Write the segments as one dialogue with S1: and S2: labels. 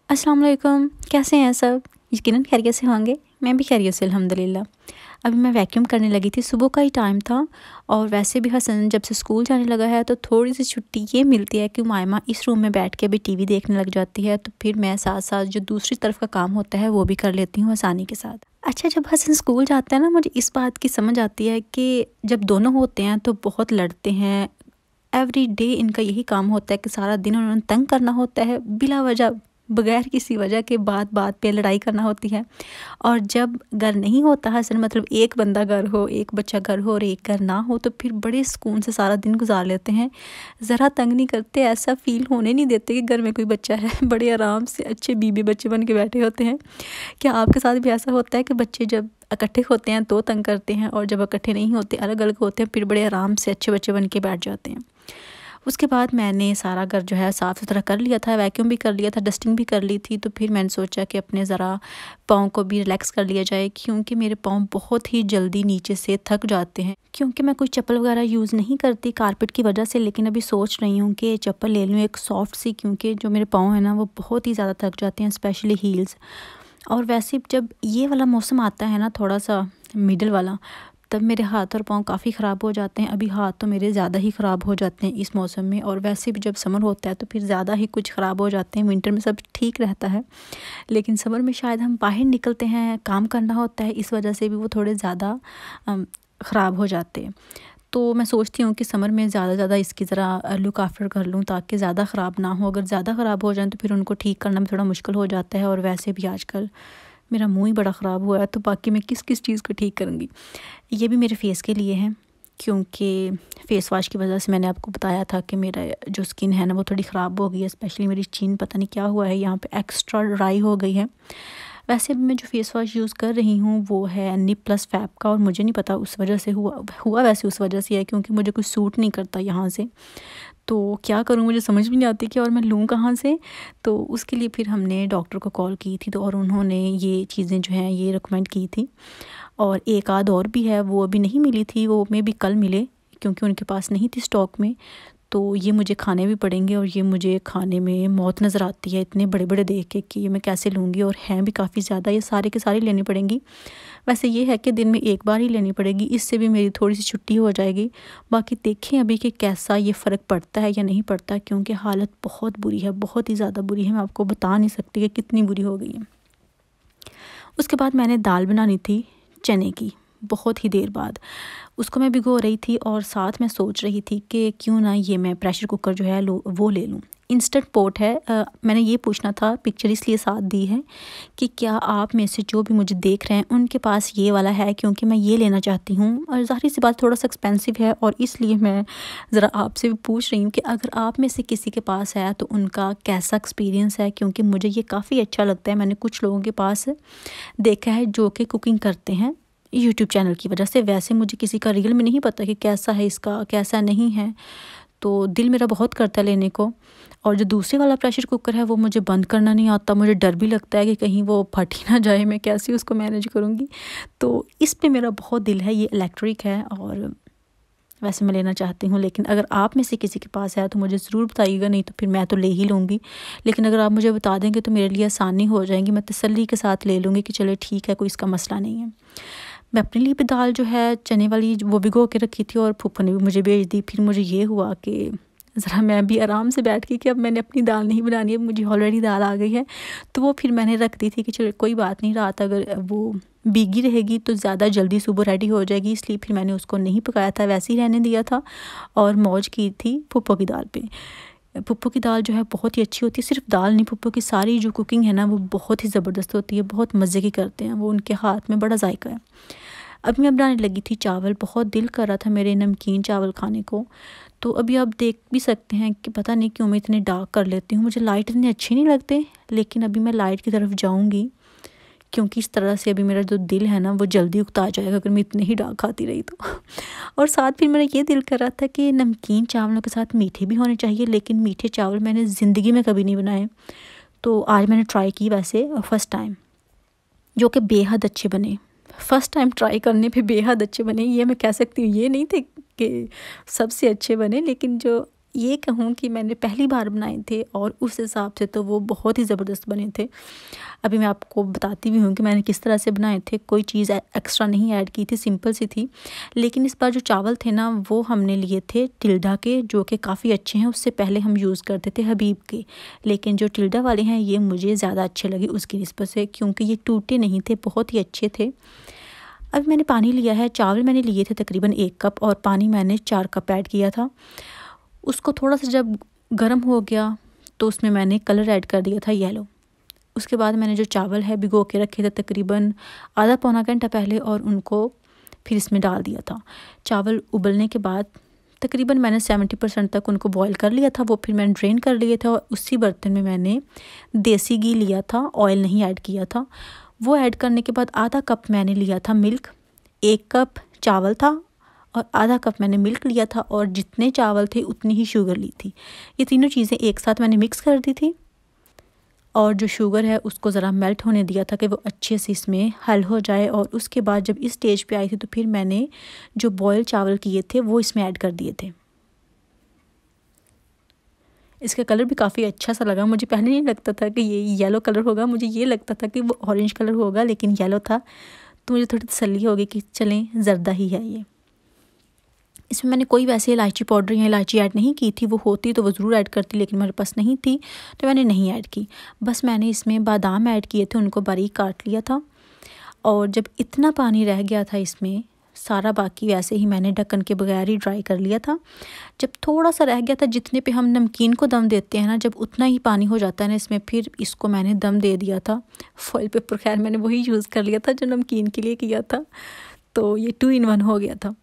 S1: अस्सलाम वालेकुम, कैसे हैं सब? यकीनन खैरियत से होंगे। मैं भी खैरियत से अल्हम्दुलिल्लाह। अभी मैं वैक्यूम करने लगी थी, सुबह का ही टाइम था और वैसे भी हसन जब से स्कूल जाने लगा है तो थोड़ी-सी छुट्टी ये मिलती है कि उमाइमा इस रूम में बैठ के अभी टीवी देखने लग जाती है, तो फिर मैं साथ-साथ जो दूसरी तरफ का काम होता है वो भी कर लेती हूँ आसानी के साथ। अच्छा, जब हसन स्कूल जाता है ना, मुझे इस बात की समझ आती है कि जब दोनों होते हैं तो बहुत लड़ते हैं। एवरीडे इनका यही काम होता है कि सारा दिन उन्होंने तंग करना होता है, बिला वजह, बगैर किसी वजह के बात बात पे लड़ाई करना होती है। और जब घर नहीं होता हसन, मतलब एक बंदा घर हो, एक बच्चा घर हो और एक घर ना हो, तो फिर बड़े सुकून से सारा दिन गुजार लेते हैं। ज़रा तंग नहीं करते, ऐसा फ़ील होने नहीं देते कि घर में कोई बच्चा है। बड़े आराम से अच्छे बीबी बच्चे बन के बैठे होते हैं। क्या आपके साथ भी ऐसा होता है कि बच्चे जब इकट्ठे होते हैं तो तंग करते हैं, और जब इकट्ठे नहीं होते, अलग अलग होते हैं, फिर बड़े आराम से अच्छे बच्चे बन के बैठ जाते हैं? उसके बाद मैंने सारा घर जो है साफ़ सुथरा कर लिया था, वैक्यूम भी कर लिया था, डस्टिंग भी कर ली थी। तो फिर मैंने सोचा कि अपने ज़रा पाँव को भी रिलैक्स कर लिया जाए, क्योंकि मेरे पाँव बहुत ही जल्दी नीचे से थक जाते हैं। क्योंकि मैं कोई चप्पल वगैरह यूज़ नहीं करती कारपेट की वजह से, लेकिन अभी सोच रही हूँ कि चप्पल ले लूँ एक सॉफ्ट सी, क्योंकि जो मेरे पाँव हैं ना वो बहुत ही ज़्यादा थक जाते हैं, स्पेशली हील्स। और वैसे जब ये वाला मौसम आता है ना, थोड़ा सा मिडल वाला, तब मेरे हाथ और पाँव काफ़ी ख़राब हो जाते हैं। अभी हाथ तो मेरे ज़्यादा ही ख़राब हो जाते हैं इस मौसम में, और वैसे भी जब समर होता है तो फिर ज़्यादा ही कुछ ख़राब हो जाते हैं। विंटर में सब ठीक रहता है, लेकिन समर में शायद हम बाहर निकलते हैं, काम करना होता है, इस वजह से भी वो थोड़े ज़्यादा ख़राब हो जाते हैं। तो मैं सोचती हूँ कि समर में ज़्यादा इसकी ज़रा लुक आफ्टर कर लूँ, ताकि ज़्यादा ख़राब ना हो। अगर ज़्यादा ख़राब हो जाए तो फिर उनको ठीक करना में थोड़ा मुश्किल हो जाता है, और वैसे भी आजकल मेरा मुँह ही बड़ा ख़राब हुआ है, तो बाकी मैं किस किस चीज़ को ठीक करूँगी। ये भी मेरे फेस के लिए है, क्योंकि फ़ेस वॉश की वजह से मैंने आपको बताया था कि मेरा जो स्किन है ना वो थोड़ी ख़राब हो गई है। स्पेशली मेरी चिन पता नहीं क्या हुआ है, यहाँ पे एक्स्ट्रा ड्राई हो गई है। वैसे भी मैं जो फ़ेस वॉश यूज़ कर रही हूँ वो है निप प्लस फैब का, और मुझे नहीं पता उस वजह से हुआ वैसे उस वजह से है, क्योंकि मुझे कुछ सूट नहीं करता यहाँ से। तो क्या करूँ, मुझे समझ भी नहीं आती कि और मैं लूँ कहाँ से। तो उसके लिए फिर हमने डॉक्टर को कॉल की थी, तो और उन्होंने ये चीज़ें जो हैं ये रिकमेंड की थी। और एक आध और भी है, वो अभी नहीं मिली थी, वो मे बी कल मिले, क्योंकि उनके पास नहीं थी स्टॉक में। तो ये मुझे खाने भी पड़ेंगे, और ये मुझे खाने में मौत नज़र आती है इतने बड़े बड़े देख के कि ये मैं कैसे लूँगी, और हैं भी काफ़ी ज़्यादा, ये सारे के सारे लेनी पड़ेंगी। वैसे ये है कि दिन में एक बार ही लेनी पड़ेगी, इससे भी मेरी थोड़ी सी छुट्टी हो जाएगी। बाकी देखें अभी कि कैसा ये फ़र्क पड़ता है या नहीं पड़ता, क्योंकि हालत बहुत बुरी है, बहुत ही ज़्यादा बुरी है। मैं आपको बता नहीं सकती कि कितनी बुरी हो गई है। उसके बाद मैंने दाल बनानी थी चने की, बहुत ही देर बाद। उसको मैं भिगो रही थी, और साथ में सोच रही थी कि क्यों ना ये मैं प्रेशर कुकर जो है वो ले लूँ। इंस्टेंट पॉट है। मैंने ये पूछना था, पिक्चर इसलिए साथ दी है कि क्या आप में से जो भी मुझे देख रहे हैं उनके पास ये वाला है, क्योंकि मैं ये लेना चाहती हूँ। और ज़ाहिर सी बात थोड़ा सा एक्सपेंसिव है, और इसलिए मैं ज़रा आपसे भी पूछ रही हूँ कि अगर आप में से किसी के पास है तो उनका कैसा एक्सपीरियंस है, क्योंकि मुझे ये काफ़ी अच्छा लगता है। मैंने कुछ लोगों के पास देखा है जो कि कुकिंग करते हैं यूट्यूब चैनल की वजह से। वैसे मुझे किसी का रियल में नहीं पता कि कैसा है इसका, कैसा नहीं है। तो दिल मेरा बहुत करता है लेने को। और जो दूसरे वाला प्रेशर कुकर है वो मुझे बंद करना नहीं आता, मुझे डर भी लगता है कि कहीं वो फट ही ना जाए, मैं कैसे उसको मैनेज करूँगी। तो इस पे मेरा बहुत दिल है। ये इलेक्ट्रिक है, और वैसे मैं लेना चाहती हूँ, लेकिन अगर आप में से किसी के पास है तो मुझे ज़रूर बताइएगा, नहीं तो फिर मैं तो ले ही लूँगी। लेकिन अगर आप मुझे बता देंगे तो मेरे लिए आसानी हो जाएगी, मैं तसल्ली के साथ ले लूँगी कि चलो ठीक है, कोई इसका मसला नहीं है। मैं अपने लिए भी दाल जो है चने वाली वो भिगो के रखी थी, और फूफा ने भी मुझे भेज दी। फिर मुझे ये हुआ कि ज़रा मैं भी आराम से बैठ गई कि अब मैंने अपनी दाल नहीं बनानी है, मुझे ऑलरेडी दाल आ गई है। तो वो फिर मैंने रख दी थी कि चलो कोई बात नहीं, रात अगर वो भीगी रहेगी तो ज़्यादा जल्दी सुबह रेडी हो जाएगी, इसलिए फिर मैंने उसको नहीं पकाया था, वैसे ही रहने दिया था। और मौज की थी फूफा की दाल पे। फूफा की दाल जो है बहुत ही अच्छी होती है। सिर्फ दाल नहीं, फूफा की सारी जो कुकिंग है ना वो बहुत ही ज़बरदस्त होती है, बहुत मज़े की करते हैं वो, उनके हाथ में बड़ा जायका है। अभी मैं बनाने लगी थी चावल, बहुत दिल कर रहा था मेरे नमकीन चावल खाने को। तो अभी आप देख भी सकते हैं कि पता नहीं क्यों मैं इतने डार्क कर लेती हूँ, मुझे लाइट इतने अच्छे नहीं लगते, लेकिन अभी मैं लाइट की तरफ जाऊँगी, क्योंकि इस तरह से अभी मेरा जो दिल है ना वो जल्दी उकता जाएगा अगर मैं इतने ही डार्क खाती रही तो। और साथ फिर मेरा ये दिल कर रहा था कि नमकीन चावलों के साथ मीठे भी होने चाहिए, लेकिन मीठे चावल मैंने ज़िंदगी में कभी नहीं बनाए। तो आज मैंने ट्राई की, वैसे फर्स्ट टाइम, जो कि बेहद अच्छे बने। फर्स्ट टाइम ट्राई करने पे बेहद अच्छे बने, ये मैं कह सकती हूँ। ये नहीं थे कि सबसे अच्छे बने, लेकिन जो ये कहूँ कि मैंने पहली बार बनाए थे और उस हिसाब से तो वो बहुत ही ज़बरदस्त बने थे। अभी मैं आपको बताती भी हूँ कि मैंने किस तरह से बनाए थे। कोई चीज़ एक्स्ट्रा नहीं ऐड की थी, सिंपल सी थी। लेकिन इस बार जो चावल थे ना वो हमने लिए थे टिल्डा के, जो कि काफ़ी अच्छे हैं। उससे पहले हम यूज़ करते थे हबीब के, लेकिन जो टिल्डा वाले हैं ये मुझे ज़्यादा अच्छे लगे उसकी निस्बत से, क्योंकि ये टूटे नहीं थे, बहुत ही अच्छे थे। अब मैंने पानी लिया है। चावल मैंने लिए थे तकरीबन 1 कप और पानी मैंने 4 कप ऐड किया था। उसको थोड़ा सा जब गर्म हो गया तो उसमें मैंने कलर ऐड कर दिया था येलो। उसके बाद मैंने जो चावल है भिगो के रखे थे तकरीबन आधा पौना घंटा पहले, और उनको फिर इसमें डाल दिया था। चावल उबलने के बाद तकरीबन मैंने 70% तक उनको बॉईल कर लिया था। वो फिर मैंने ड्रेन कर लिए थे और उसी बर्तन में मैंने देसी घी लिया था, ऑयल नहीं ऐड किया था। वो ऐड करने के बाद आधा कप मैंने लिया था मिल्क, 1 कप चावल था और आधा कप मैंने मिल्क लिया था, और जितने चावल थे उतनी ही शुगर ली थी। ये तीनों चीज़ें एक साथ मैंने मिक्स कर दी थी, और जो शुगर है उसको ज़रा मेल्ट होने दिया था कि वो अच्छे से इसमें हल हो जाए। और उसके बाद जब इस स्टेज पे आई थी तो फिर मैंने जो बॉयल चावल किए थे वो इसमें ऐड कर दिए थे। इसका कलर भी काफ़ी अच्छा सा लगा। मुझे पहले नहीं लगता था कि ये येलो कलर होगा, मुझे ये लगता था कि वो ऑरेंज कलर होगा, लेकिन येलो था। तो मुझे थोड़ी तसल्ली हो गई कि चलें ज़र्दा ही है ये। इसमें मैंने कोई वैसे इलायची पाउडर या इलायची ऐड नहीं की थी। वो होती तो वो ज़रूर ऐड करती, लेकिन मेरे पास नहीं थी तो मैंने नहीं ऐड की। बस मैंने इसमें बादाम ऐड किए थे, उनको बारीक काट लिया था। और जब इतना पानी रह गया था इसमें, सारा बाकी वैसे ही मैंने ढक्कन के बगैर ही ड्राई कर लिया था। जब थोड़ा सा रह गया था, जितने पे हम नमकीन को दम देते हैं ना, जब उतना ही पानी हो जाता है ना इसमें, फिर इसको मैंने दम दे दिया था। फॉइल पेपर खैर मैंने वही यूज़ कर लिया था जो नमकीन के लिए किया था, तो ये 2 in 1 हो गया था।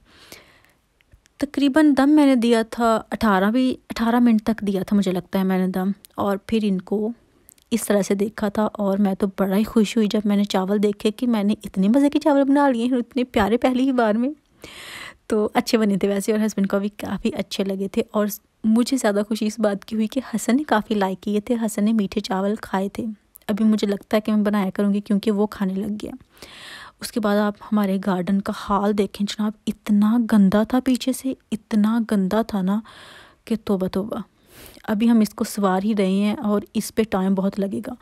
S1: तकरीबन दम मैंने दिया था 18 मिनट तक दिया था मुझे लगता है मैंने दम। और फिर इनको इस तरह से देखा था, और मैं तो बड़ा ही खुश हुई जब मैंने चावल देखे कि मैंने इतने मज़े के चावल बना लिए हैं, इतने प्यारे पहली ही बार में। तो अच्छे बने थे वैसे, और हस्बैंड को भी काफ़ी अच्छे लगे थे। और मुझे ज़्यादा खुशी इस बात की हुई कि हसन ने काफ़ी लाइक किए थे। हसन ने मीठे चावल खाए थे। अभी मुझे लगता है कि मैं बनाया करूँगी, क्योंकि वो खाने लग गया। उसके बाद आप हमारे गार्डन का हाल देखें जनाब, इतना गंदा था पीछे से, इतना गंदा था ना कि तौबा तौबा। अभी हम इसको सवार ही रहे हैं और इस पे टाइम बहुत लगेगा।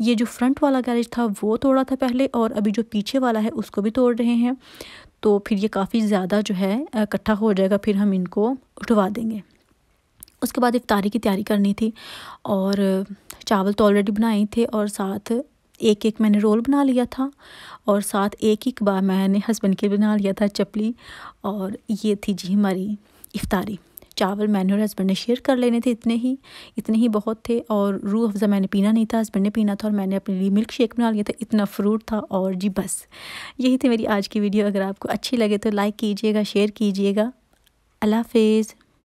S1: ये जो फ्रंट वाला गैरेज था वो तोड़ा था पहले, और अभी जो पीछे वाला है उसको भी तोड़ रहे हैं। तो फिर ये काफ़ी ज़्यादा जो है इकट्ठा हो जाएगा, फिर हम इनको उठवा देंगे। उसके बाद इफ्तारी की तैयारी करनी थी, और चावल तो ऑलरेडी बनाए थे, और साथ एक एक मैंने रोल बना लिया था, और साथ एक ही कबाब मैंने हस्बैंड के बना लिया था चपली। और ये थी जी हमारी इफ्तारी। चावल मैंने और हस्बैंड ने शेयर कर लेने थे, इतने ही बहुत थे। और रूह अफ़ज़ा मैंने पीना नहीं था, हस्बैंड ने पीना था, और मैंने अपने लिए मिल्क शेक बना लिया था। इतना फ्रूट था, और जी बस यही थी मेरी आज की वीडियो। अगर आपको अच्छी लगे तो लाइक कीजिएगा, शेयर कीजिएगा। अल्लाह हाफ़िज़।